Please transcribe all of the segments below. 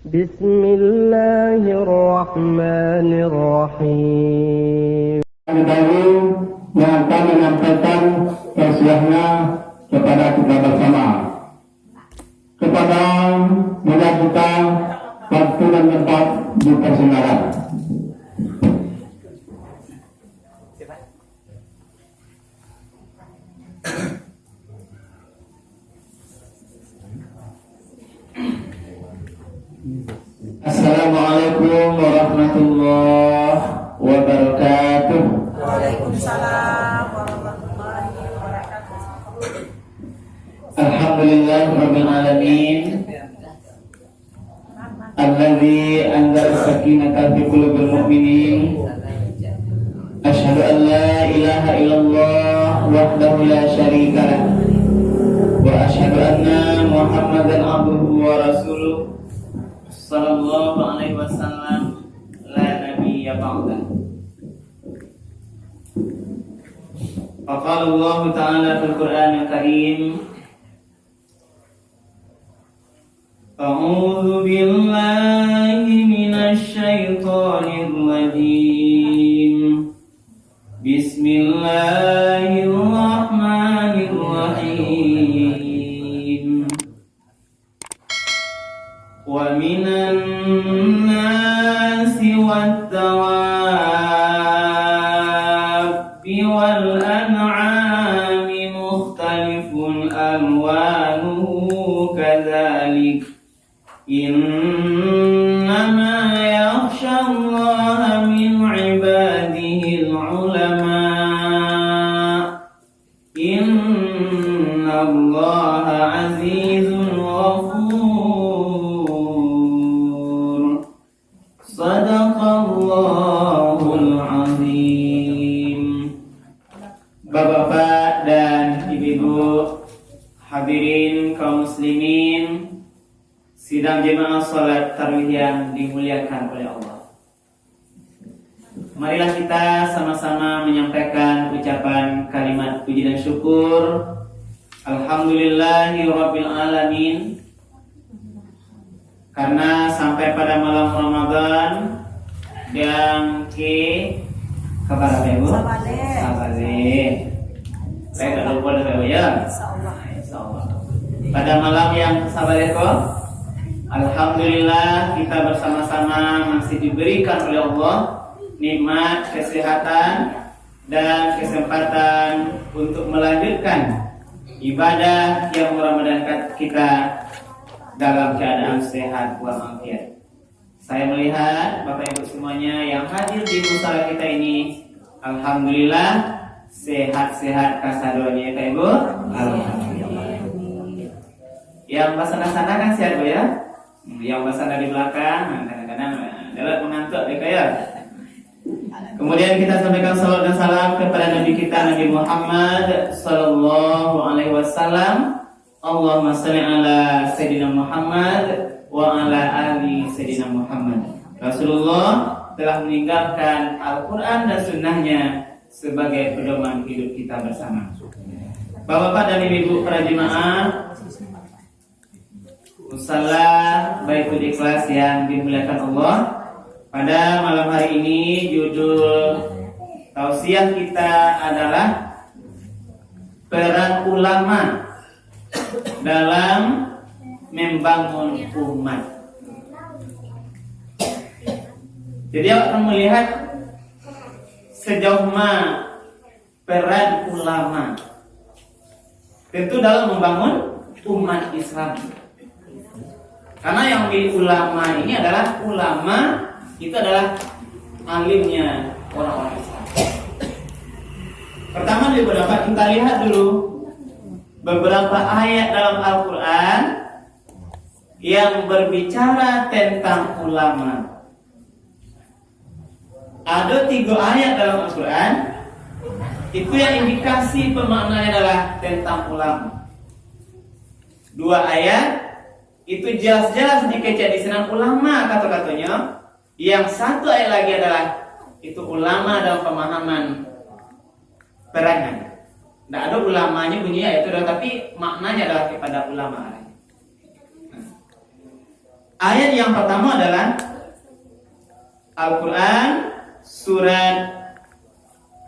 Bismillahirrahmanirrahim. Yang akan menyampaikan tausiahnya kepada kita bersama, kepada menyajikan waktu dan tempat di persidangan. Assalamualaikum warahmatullahi wabarakatuh. Waalaikumsalam warahmatullahi wabarakatuh. Alhamdulillah rabbil alamin. Alladzi anzala sakinata fi qulubil mu'minin. Asyhadu an la ilaha illallah wahdahu la syarika lah. Wa asyhadu anna Muhammadan abduhu wa rasuluh. Sallallahu alaihi wasallam la nabiyya ba'dah. Faqala Allah Ta'ala fil Qur'anil Karim, A'udzu billahi minasy syaithanir rajim. Bismillahirrahmanirrahim. Wa minan nasi wat-tawabbi wal an'ami mukhtalifun alwanuhu kadzalik innama yakhshallaha min ibadihil ulama innallaha azizun ghafur. Sadaqallahul azim. Bapak-bapak dan ibu-ibu, hadirin kaum muslimin, sidang jemaah salat tarawih yang dimuliakan oleh Allah. Marilah kita sama-sama menyampaikan ucapan kalimat puji dan syukur. Alhamdulillahi rabbil alamin. Karena sampai pada malam Ramadan yang kabar apa ibu? Sabale. Saya tidak lupa dengan ya. Insyaallah. Pada malam yang sabale kok, alhamdulillah kita bersama-sama masih diberikan oleh Allah nikmat kesehatan dan kesempatan untuk melanjutkan ibadah yang meramadhankan kita dalam keadaan sehat walafiat. Saya melihat Bapak Ibu semuanya yang hadir di musala kita ini, alhamdulillah sehat-sehat kasadonya Bapak Ibu. Alhamdulillah. Yang basana-sana kan sehat Bu ya? Yang basana di belakang kadang-kadang dapat mengantuk mereka ya. Kemudian kita sampaikan salawat dan salam kepada Nabi kita Nabi Muhammad sallallahu alaihi wasallam. Allahumma shalli ala Sayyidina Muhammad wa ala ali Sayyidina Muhammad. Rasulullah telah meninggalkan Al-Quran dan sunnahnya sebagai pedoman hidup kita bersama. Bapak-bapak dan ibu-ibu para jemaah Musalla Baitul Ikhlas yang dimuliakan Allah, pada malam hari ini judul tausiah kita adalah peran ulama dalam membangun umat. Jadi akan melihat sejauh mana peran ulama tentu dalam membangun umat Islam. Karena yang di ulama ini adalah ulama itu adalah alimnya orang-orang Islam. Pertama kita lihat dulu beberapa ayat dalam Al-Quran yang berbicara tentang ulama. Ada 3 ayat dalam Al-Quran itu yang indikasi pemaknanya adalah tentang ulama. 2 ayat itu jelas-jelas dikecek di sana ulama kata-katanya. Yang 1 ayat lagi adalah itu ulama dalam pemahaman perangan. Tidak ada ulamanya bunyinya itu, tapi maknanya adalah kepada ulama. Ayat yang pertama adalah Al-Quran surat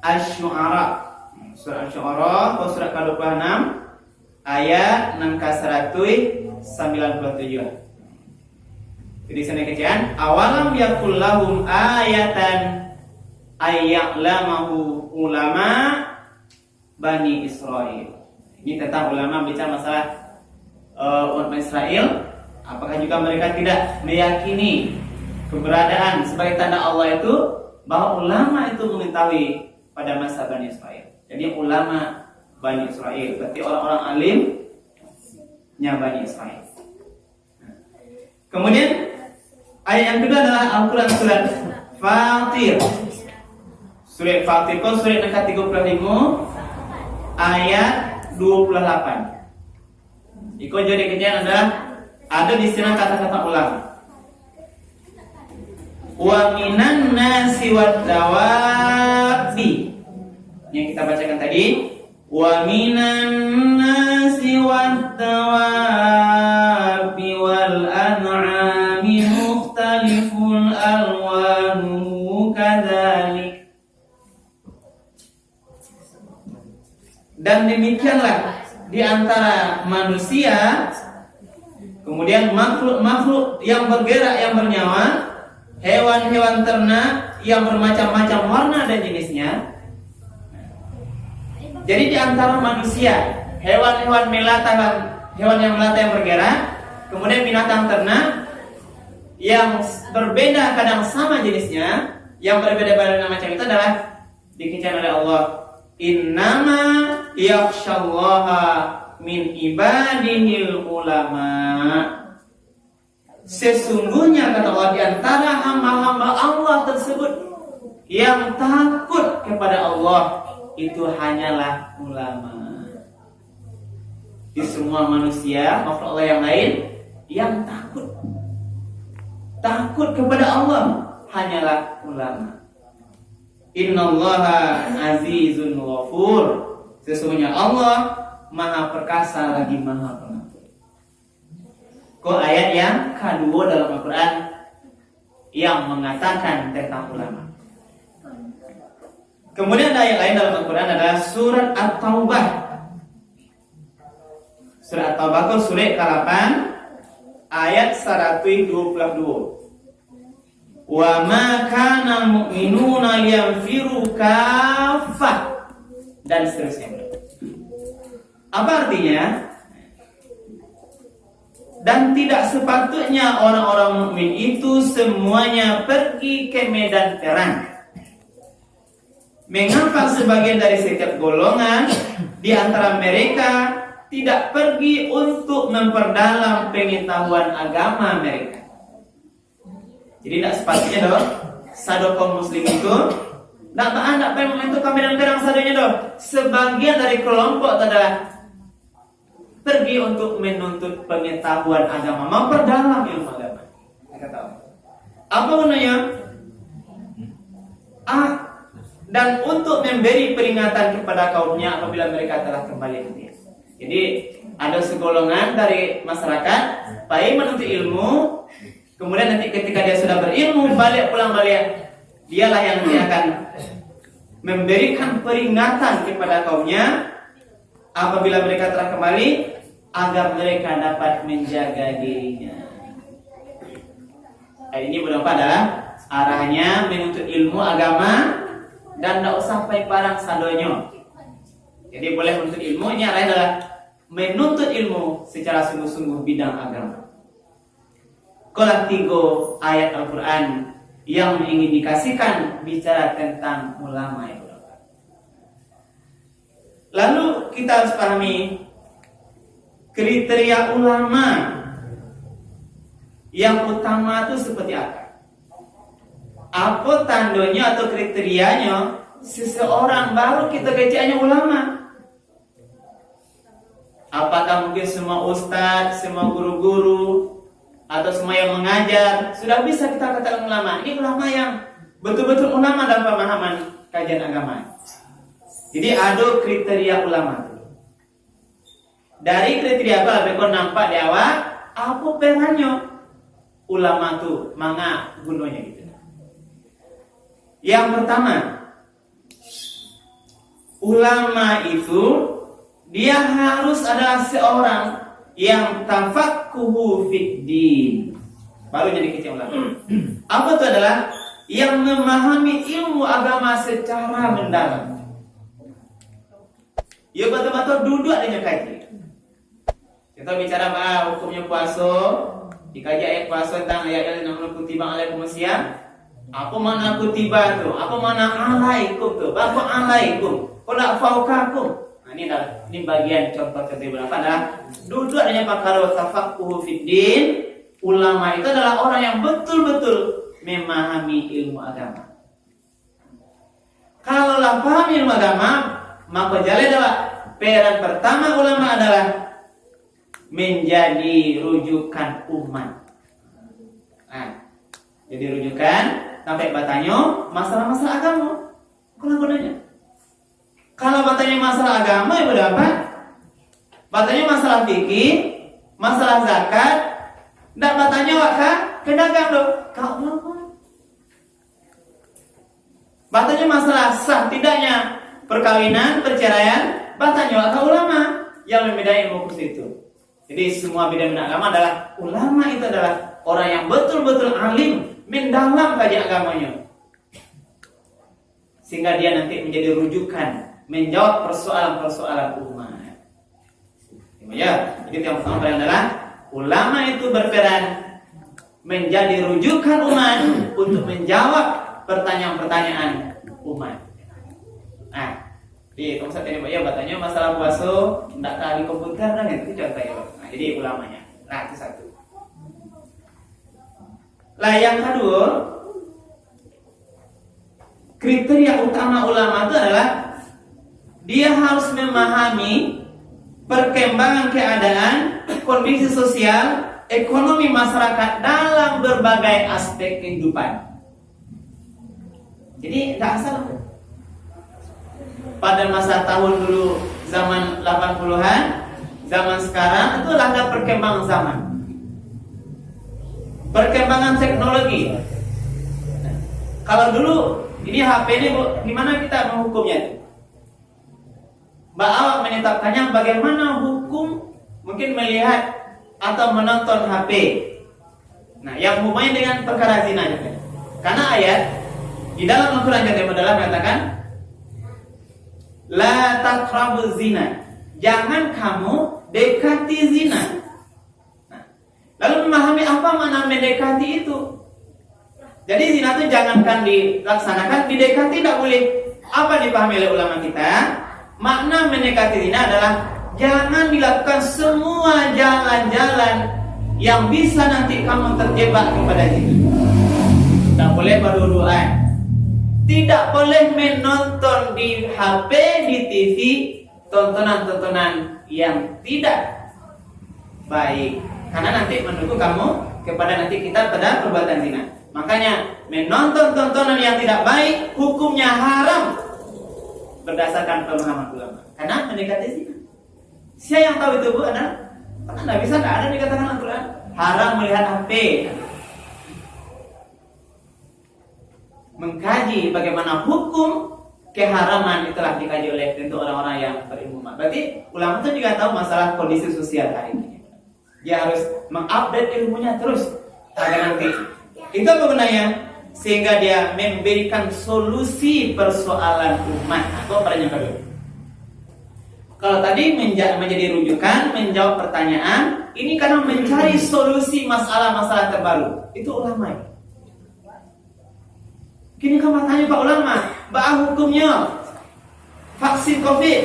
Asy-Syu'ara. Surat Asy-Syu'ara atau surat ke-26 ayat 197. Jadi sana kejadian awalam yakul lahum ayatan ayya'lamahu ulama Bani Israel. Ini tentang ulama bicara masalah umat Israel. Apakah juga mereka tidak meyakini keberadaan sebagai tanda Allah itu, bahwa ulama itu mengetahui pada masa Bani Israel. Jadi ulama Bani Israel berarti orang-orang alimnya Bani Israel. Kemudian ayat yang kedua adalah Al-Quran surat Fatir. Surat Fatir itu surat yang ke-35 ayat 28. Iko jadi kejadian ada di sini kata-kata ulama. Wa minan nasi wad dawabi. Yang kita bacakan tadi, wa minan nasi wad dawabi wal an'ami mukhtalifun alwanuhu kadzalik. Dan demikianlah di antara manusia, kemudian makhluk-makhluk yang bergerak, yang bernyawa, hewan-hewan ternak yang bermacam-macam warna dan jenisnya. Jadi di antara manusia, hewan-hewan melata, hewan yang melata yang bergerak, kemudian binatang ternak yang berbeda kadang sama jenisnya, yang berbeda-beda macam itu adalah dikecam oleh Allah. Innama yakhsyallaha min ibadihil ulama. Sesungguhnya kata Allah, di antara hamba-hamba Allah tersebut yang takut kepada Allah itu hanyalah ulama. Di semua manusia, makhluk Allah yang lain, yang takut kepada Allah hanyalah ulama. Innallaha azizun ghafur. Sesungguhnya Allah Maha Perkasa lagi Maha Pengampun. Kok ayat yang kedua dalam Al-Quran yang mengatakan tentang ulama. Kemudian ada ayat lain dalam Al-Quran adalah surat At-Taubah. Surat At-Taubah itu surat ke-8 ayat 122. Wa ma kana al-mu'minuna liyanfiru kaffah, dan seterusnya. Apa artinya? Dan tidak sepatutnya orang-orang mukmin itu semuanya pergi ke medan perang. Mengapa sebagian dari setiap golongan di antara mereka tidak pergi untuk memperdalam pengetahuan agama mereka? Jadi tidak sepatutnya dong sado kaum muslim itu tidak pengen untuk ke medan perang sadonya dong. Sebagian dari kelompok adalah pergi untuk menuntut pengetahuan agama, memperdalam ilmu agama. Apa gunanya? Dan untuk memberi peringatan kepada kaumnya apabila mereka telah kembali ke dia. Jadi ada segolongan dari masyarakat baik menuntut ilmu, kemudian nanti ketika dia sudah berilmu pulang balik, dialah yang nanti akan memberikan peringatan kepada kaumnya apabila mereka telah kembali, agar mereka dapat menjaga dirinya. Ini berupa adalah arahnya menuntut ilmu agama dan tidak usah pakai barang sadonyo. Jadi boleh menuntut ilmu, ini arahnya adalah menuntut ilmu secara sungguh-sungguh bidang agama. Kalau 3 ayat Al-Quran yang mengindikasikan bicara tentang ulama itu. Lalu kita harus pahami kriteria ulama yang utama itu seperti apa? Apa tandanya atau kriterianya seseorang baru kita kecilnya ulama? Apakah mungkin semua ustadz, semua guru-guru, atau semua yang mengajar sudah bisa kita katakan ulama? Ini ulama yang betul-betul ulama dalam pemahaman kajian agama. Jadi ada kriteria ulama. Dari kriteria apa? Lebih nampak di awal apa perannya? ulama tuh manga gunanya gitu. Yang pertama, ulama itu dia harus adalah seorang yang tafaqquhu fid din. Baru jadi kecil ulama. Apa itu adalah yang memahami ilmu agama secara mendalam. Ya betul-betul duduk adanya kaji. Kita bicara hukumnya puasa, dikaji ayat puasa tentang ayat yang kutiba alaikum siyam. Apa mana kutiba itu? Apa mana alaikum itu? Apa alaikum? Qul fauqakum. Nah, ini bagian contoh-contoh berapa adalah duduk adanya pakar tafaqquhu fid din. Ulama itu adalah orang yang betul-betul memahami ilmu agama. Kalau lah paham ilmu agama, maka jalan adalah peran pertama ulama adalah menjadi rujukan umat. Nah, jadi rujukan sampai bertanya masalah-masalah agama. Kalau gunanya, kalau bertanya masalah agama ya berapa? Bertanya masalah fikih, masalah zakat, tidak bertanya wakah pedagang dong. Kau ulama. Bertanya masalah sah tidaknya perkawinan, perceraian, bertanya wakah ulama yang membedakan ilmu khusus itu. Jadi semua bidang agama adalah ulama itu adalah orang yang betul-betul alim mendalam kajian agamanya, sehingga dia nanti menjadi rujukan menjawab persoalan-persoalan umat. Ya, jadi yang pertama adalah ulama itu berperan menjadi rujukan umat untuk menjawab pertanyaan-pertanyaan umat. Nah, di konsep ini ya bertanya masalah puasa, tidak kali komputer dan itu contohnya. Nah, jadi ulamanya. Nah, itu satu. Lah yang kedua, kriteria utama ulama itu adalah dia harus memahami perkembangan keadaan, kondisi sosial, ekonomi masyarakat dalam berbagai aspek kehidupan. Jadi tidak asal pada masa tahun dulu zaman 80-an, zaman sekarang itu ada perkembangan zaman. Perkembangan teknologi. Kalau dulu ini HP ini gimana kita menghukumnya itu? Mbak Awak menetapkannya bagaimana hukum mungkin melihat atau menonton HP. Nah, yang hubungannya dengan perkara zina juga. Karena ayat di dalam Al-Quran yang mengatakan la taqrabuz zina. Jangan kamu dekati zina. Nah, lalu memahami apa makna mendekati itu. Jadi zina itu jangankan dilaksanakan, didekati tidak boleh. Apa dipahami oleh ulama kita? Makna mendekati zina adalah jangan dilakukan semua jalan-jalan yang bisa nanti kamu terjebak kepada zina. Tidak boleh berduaan. Tidak boleh menonton di HP, di TV, tontonan-tontonan yang tidak baik. Karena nanti mendukung kamu kepada nanti kita pada perbuatan zina. Makanya menonton tontonan yang tidak baik hukumnya haram berdasarkan pemahaman ulama. Karena mendekati zina. Siapa yang tahu itu Bu? Karena tidak bisa, tidak ada dikatakan Al-Quran haram melihat HP. Mengkaji bagaimana hukum keharaman itulah dikaji oleh tentu orang-orang yang berilmu. Berarti ulama itu juga tahu masalah kondisi sosial hari ini. Dia harus mengupdate ilmunya terus agar nanti itu apa gunanya? Sehingga dia memberikan solusi persoalan umat atau pertanyaan kedua. Kalau tadi menjadi rujukan, menjawab pertanyaan, ini karena mencari solusi masalah-masalah terbaru. Itu ulama. Kini kamu tanya Pak Ulama, bahwa hukumnya vaksin COVID.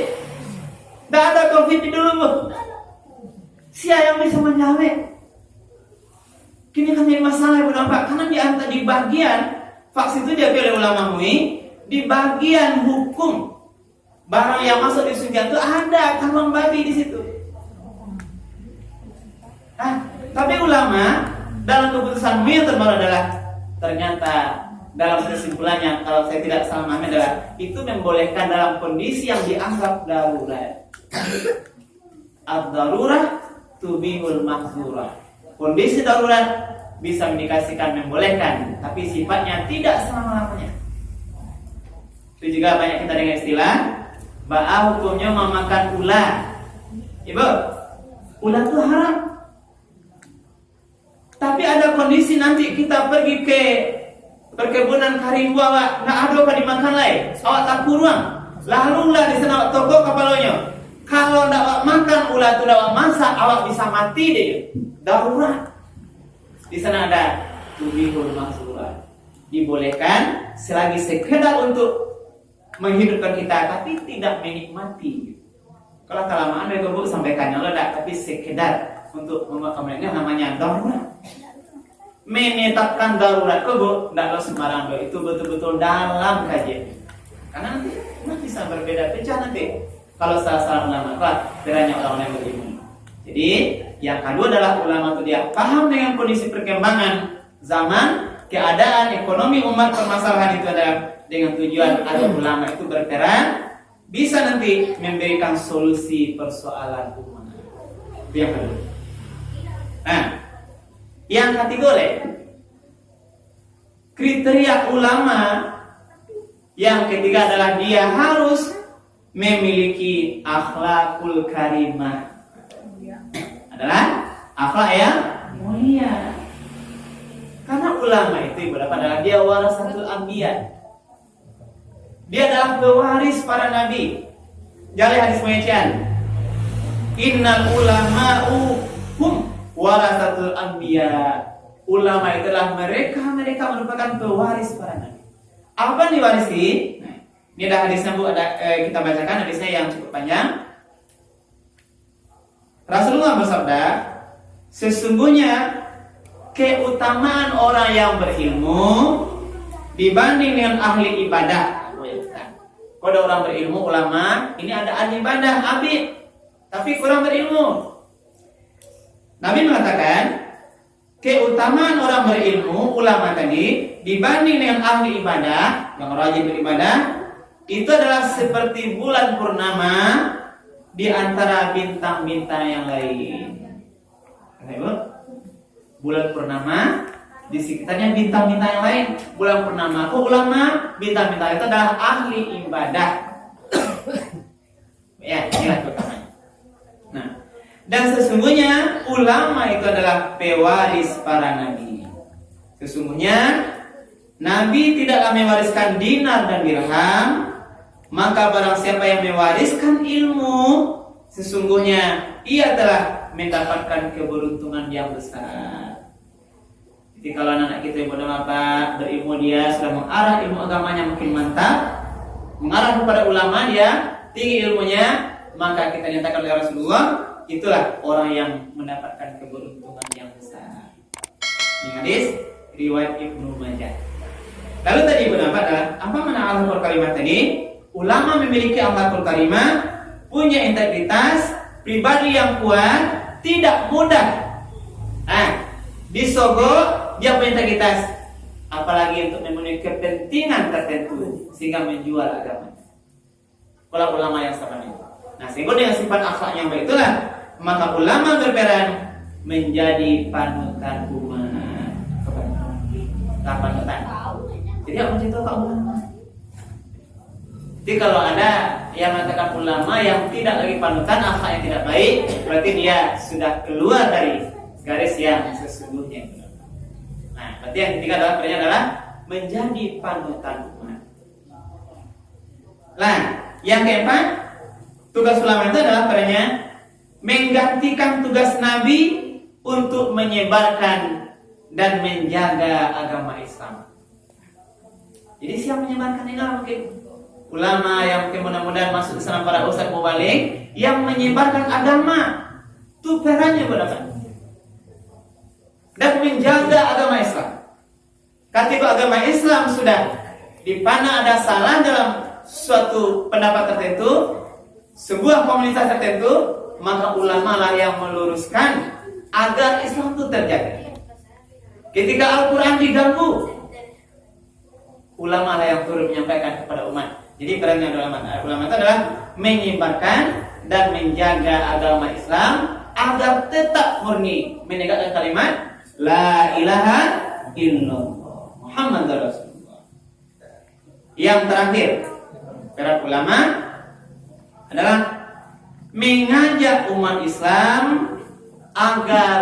Tidak ada COVID di dulu Bu. Siapa yang bisa menjawab? Kini kan jadi masalah ya Pak, karena di bagian vaksin itu diambil oleh ulama MUI, di bagian hukum barang yang masuk di surga itu ada kandungan babi di situ. Nah, tapi ulama dalam keputusan MUI yang terbaru adalah ternyata dalam kesimpulannya kalau saya tidak salah memahami adalah itu membolehkan dalam kondisi yang dianggap darurat. Ad-darurah tubihul mahdzurah. Kondisi darurat bisa mendikasikan membolehkan, tapi sifatnya tidak selama-lamanya. Itu juga banyak kita dengar istilah ba'a hukumnya memakan ular. Ibu, ular itu haram. Tapi ada kondisi nanti kita pergi ke perkebunan karimbu awak, nak ada apa dimakan lain, awak tak kurang. Lalu lah di sana awak toko kapalnya. Kalau nak awak makan ular itu awak masak, awak bisa mati deh. Darurat. Di sana ada tubihul maksurat. Dibolehkan selagi sekedar untuk menghidupkan kita, tapi tidak menikmati. Kalau kelamaan mereka bu sampaikannya ledak, tapi sekedar untuk memakan mereka namanya darurat. Menetapkan darurat kok bu, tidak lo sembarang lo, itu betul-betul dalam kajian. Karena nanti bisa berbeda pecah nanti. Kalau salah-salah ulama, beranya orang yang berilmu. Jadi yang kedua adalah ulama itu dia paham dengan kondisi perkembangan zaman, keadaan ekonomi umat, permasalahan itu adalah dengan tujuan ada ulama itu berperan bisa nanti memberikan solusi persoalan umat. Itu yang kedua. Nah, yang ketiga kriteria ulama yang ketiga adalah dia harus memiliki akhlakul karimah. Adalah akhlak yang mulia. Karena ulama itu ibarat adalah dia warasatul anbiya. Dia adalah pewaris para nabi. Jadi hadis mengajian, innal ulama'u hum warasatul anbiya. Ulama itulah mereka merupakan pewaris para nabi. Apa diwarisi? Nah, ini ada hadisnya bu, ada kita bacakan hadisnya yang cukup panjang. Rasulullah bersabda, sesungguhnya keutamaan orang yang berilmu dibanding dengan ahli ibadah. Kalau ada orang berilmu, ulama, ini ada ahli ibadah, abid, tapi kurang berilmu. Nabi mengatakan, keutamaan orang berilmu, ulama tadi, dibanding dengan ahli ibadah, yang rajin beribadah, itu adalah seperti bulan purnama di antara bintang-bintang yang lain. Bulan purnama di sekitarnya bintang-bintang yang lain. Bulan purnama kok ulama, bintang-bintang itu adalah ahli ibadah. Ya, inilah keutamanya. Nah, dan sesungguhnya ulama itu adalah pewaris para nabi. Sesungguhnya Nabi tidaklah mewariskan dinar dan dirham, maka barang siapa yang mewariskan ilmu, sesungguhnya ia telah mendapatkan keberuntungan yang besar. Jadi kalau anak kita yang bapak berilmu, dia sudah mengarah ilmu agamanya makin mantap, mengarah kepada ulama, dia tinggi ilmunya, maka kita nyatakan oleh Rasulullah, itulah orang yang mendapatkan keberuntungan yang besar. Ini hadis riwayat Ibnu Majah. Lalu tadi pendapat adalah apa makna akhlakul karimah tadi? Ulama memiliki akhlakul karimah, punya integritas, pribadi yang kuat, tidak mudah disogok, dia punya integritas, apalagi untuk memenuhi kepentingan tertentu sehingga menjual agama. Kalau ulama yang seperti itu. Nah, sehingga dengan sifat akhlak yang baik itulah maka ulama berperan menjadi panutan umat. Panutan. Jadi apa itu Pak ulama? Jadi kalau ada yang mengatakan ulama yang tidak lagi panutan, akhlak yang tidak baik, berarti dia sudah keluar dari garis yang sesungguhnya. Nah, berarti yang ketiga adalah menjadi panutan umat. Nah, yang keempat, tugas ulama itu adalah menggantikan tugas Nabi untuk menyebarkan dan menjaga agama Islam. Jadi siapa menyebarkan ini mungkin ulama yang mungkin mudah-mudahan masuk ke sana, para ustaz mubalik yang menyebarkan agama, itu perannya berapa? Dan menjaga agama Islam. Ketika agama Islam sudah dipandang ada salah dalam suatu pendapat tertentu, sebuah komunitas tertentu, maka ulama lah yang meluruskan agar Islam itu terjaga. Ketika Al-Quran diganggu, ulama lah yang turun menyampaikan kepada umat. Jadi perannya ulama itu adalah menyebarkan dan menjaga agama Islam agar tetap murni menegakkan kalimat La ilaha illallah Muhammadur Rasulullah. Yang terakhir, para ulama adalah mengajak umat Islam agar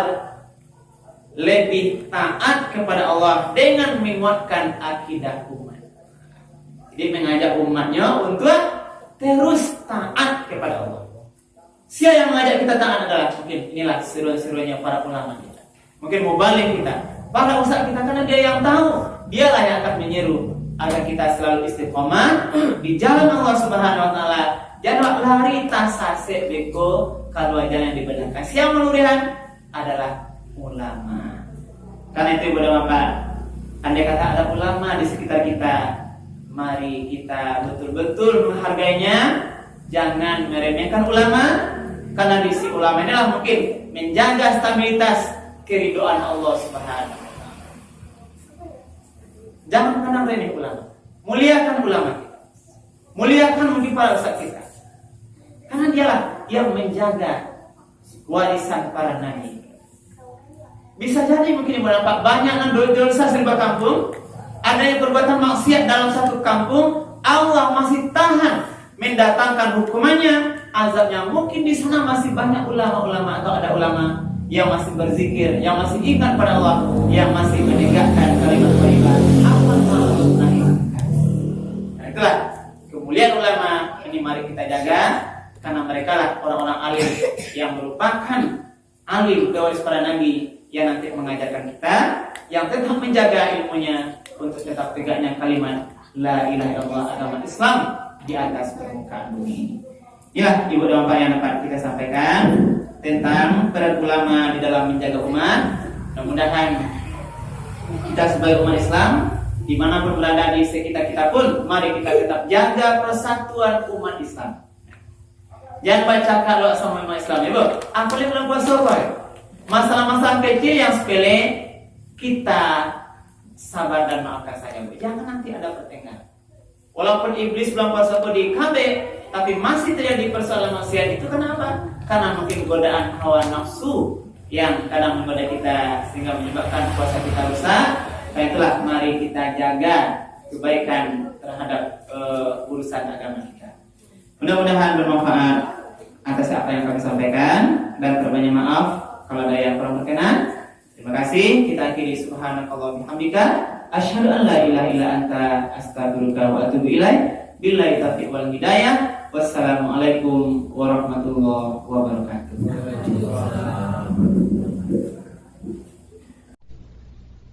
lebih taat kepada Allah dengan menguatkan akidah umat. Jadi mengajak umatnya untuk terus taat kepada Allah. Siapa yang mengajak kita taat adalah mungkin inilah seru-serunya para ulama kita. Mungkin mau balik kita, para ustaz kita, karena dia yang tahu, dialah yang akan menyeru agar kita selalu istiqomah di jalan Allah Subhanahu wa taala. Jangan lari tasase beko kalau jalan yang dibenarkan. Siapa melurihan adalah ulama. Karena itu Ibu Bapak, andai kata ada ulama di sekitar kita, mari kita betul-betul menghargainya. Jangan meremehkan ulama, karena di si ulama inilah mungkin menjaga stabilitas keridhaan Allah Subhanahu wa taala. Jangan pandang remeh ulama. Muliakan ulama kita. Muliakan mungkin para ustaz kita. Karena dialah yang menjaga warisan para nabi. Bisa jadi mungkin Bapak banyak dosa serba kampung, ada yang perbuatan maksiat dalam satu kampung, Allah masih tahan mendatangkan hukumannya, azabnya. Mungkin di sana masih banyak ulama-ulama atau ada ulama yang masih berzikir, yang masih ingat pada Allah, yang masih menegakkan kalimat thayyibah. Apa maksud nahi mungkar? Nah, itulah kemuliaan ulama ini, mari kita jaga, karena mereka lah orang-orang alim yang merupakan alim pewaris para nabi yang nanti mengajarkan kita, yang tetap menjaga ilmunya untuk tetap tegaknya kalimat la ilaha illallah, agama Islam di atas permukaan bumi ini. Inilah Ibu dan Bapak yang dapat kita sampaikan tentang peran ulama di dalam menjaga umat. Mudah-mudahan kita sebagai umat Islam dimanapun berada di sekitar kita pun, mari kita tetap jaga persatuan umat Islam. Jangan baca kalau sama umat Islam, Ibu. Apalagi bulan puasa, masalah-masalah kecil yang sepele kita sabar dan maafkan saja, Bu. Jangan nanti ada pertengkaran. Walaupun iblis bulan puasa di KB, tapi masih terjadi persoalan maksiat. Itu kenapa? Karena mungkin godaan hawa nafsu yang kadang menggoda kita sehingga menyebabkan puasa kita rusak. Nah itulah, mari kita jaga kebaikan terhadap urusan agama kita. Mudah-mudahan bermanfaat atas apa yang kami sampaikan, dan berbanyak maaf kalau ada yang kurang berkenan. Terima kasih. Kita akhiri subhanakallah bihamdika asyhadu an la ilaha illa anta astaghfiruka wa atubu ilaik. Billahi taufiq wal hidayah. Wassalamualaikum warahmatullahi wabarakatuh.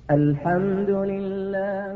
Alhamdulillah.